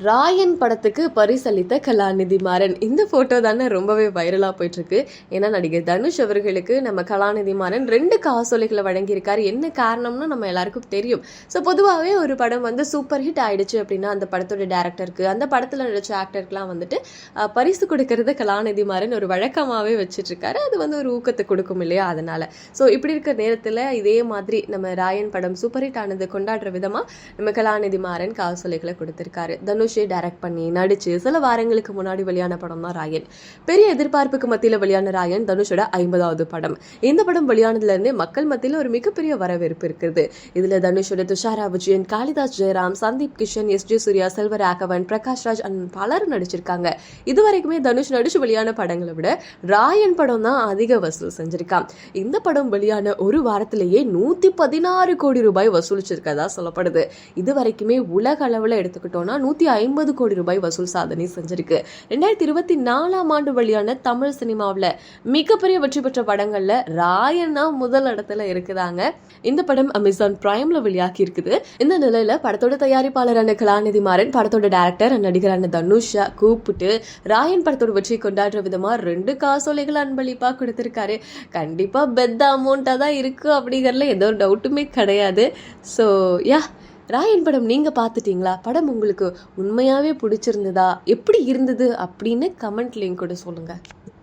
ராயன் படத்துக்கு பரிசளித்த கலாநிதி மாறன். இந்த ஃபோட்டோ தானே ரொம்பவே வைரலாக போயிட்டுருக்கு. ஏன்னா நடிகர் தனுஷ் அவர்களுக்கு நம்ம கலாநிதி மாறன் 2 காசோலைகளை வழங்கியிருக்காரு. என்ன காரணம்னு நம்ம எல்லாருக்கும் தெரியும். ஸோ பொதுவாகவே ஒரு படம் வந்து சூப்பர் ஹிட் ஆயிடுச்சு அப்படின்னா அந்த படத்தோட டேரக்டருக்கு, அந்த படத்தில் நடிச்ச ஆக்டருக்குலாம் வந்துட்டு பரிசு கொடுக்கறத கலாநிதி மாறன் ஒரு வழக்கமாகவே வச்சுட்ருக்காரு. அது வந்து ஒரு ஊக்கத்தை கொடுக்கும் இல்லையா, அதனால். ஸோ இப்படி இருக்கிற நேரத்தில் இதே மாதிரி நம்ம ராயன் படம் சூப்பர் ஹிட் ஆனது கொண்டாடுற விதமாக நம்ம கலாநிதி மாறன் காசோலைகளை கொடுத்துருக்காரு. டைரக்ட் பண்ணி நடிச்சு சில வாரங்களுக்கு முன்னாடி வெளியான படம் தான் ராயன். பெரிய எதிர்பார்ப்புக்கு மத்தியில் வெளியான ராயன் தனுஷோட 50வது படம். இந்த படம் வெளியானதுல இருந்தே மக்கள் மத்தியில் ஒரு மிகப்பெரிய வரவேற்பு இருக்குது. இதுல தனுஷோட துஷாரா விஜயன், காளிதாஸ் ஜெயராம், சந்தீப் கிஷன், எஸ்.ஜே. சூர்யா, செல்வராகவன், பிரகாஷ் ராஜ் பலரும் நடிச்சிருக்காங்க. இதுவரைக்குமே தனுஷ் நடிச்சு வெளியான படங்களை விட ராயன் படம் தான் அதிக வசூல் செஞ்சிருக்கான். இந்த படம் வெளியான ஒரு வாரத்திலேயே 116 கோடி ரூபாய் வசூலிச்சிருக்கதா சொல்லப்படுது. இதுவரைக்குமே உலக அளவில் எடுத்துக்கிட்டோம்னா 150 கோடி ரூபாய் வசூல் சாதனை செஞ்சிருக்கு. 2024ஆம் ஆண்டு வெளியான தமிழ் சினிமாவில் மிகப்பெரிய வெற்றி பெற்ற படங்கள்ல ராயன் தான் முதல் இடத்துல இருக்குதாங்க. இந்த படம் அமேசான் பிரைம்ல வெளியாகி இருக்குது. இந்த நிலையில படத்தோட தயாரிப்பாளரான கலாநிதி மாறன் படத்தோட டைரக்டர் நடிகரான தனுஷா கூப்பிட்டு ராயன் படத்தோட வெற்றி கொண்டாடுற விதமா 2 காசோலைகள் அன்பளிப்பா கொடுத்திருக்காரு. கண்டிப்பா பெத்த அமௌண்டா தான் இருக்கு அப்படிங்கறதுல எந்த ஒரு டவுட்டுமே கிடையாது. ஸோ ராயன் படம் நீங்கள் பார்த்துட்டீங்களா? படம் உங்களுக்கு உண்மையாகவே பிடிச்சிருந்ததா? எப்படி இருந்தது அப்படின்னு கமெண்ட்லேயும் கூட சொல்லுங்கள்.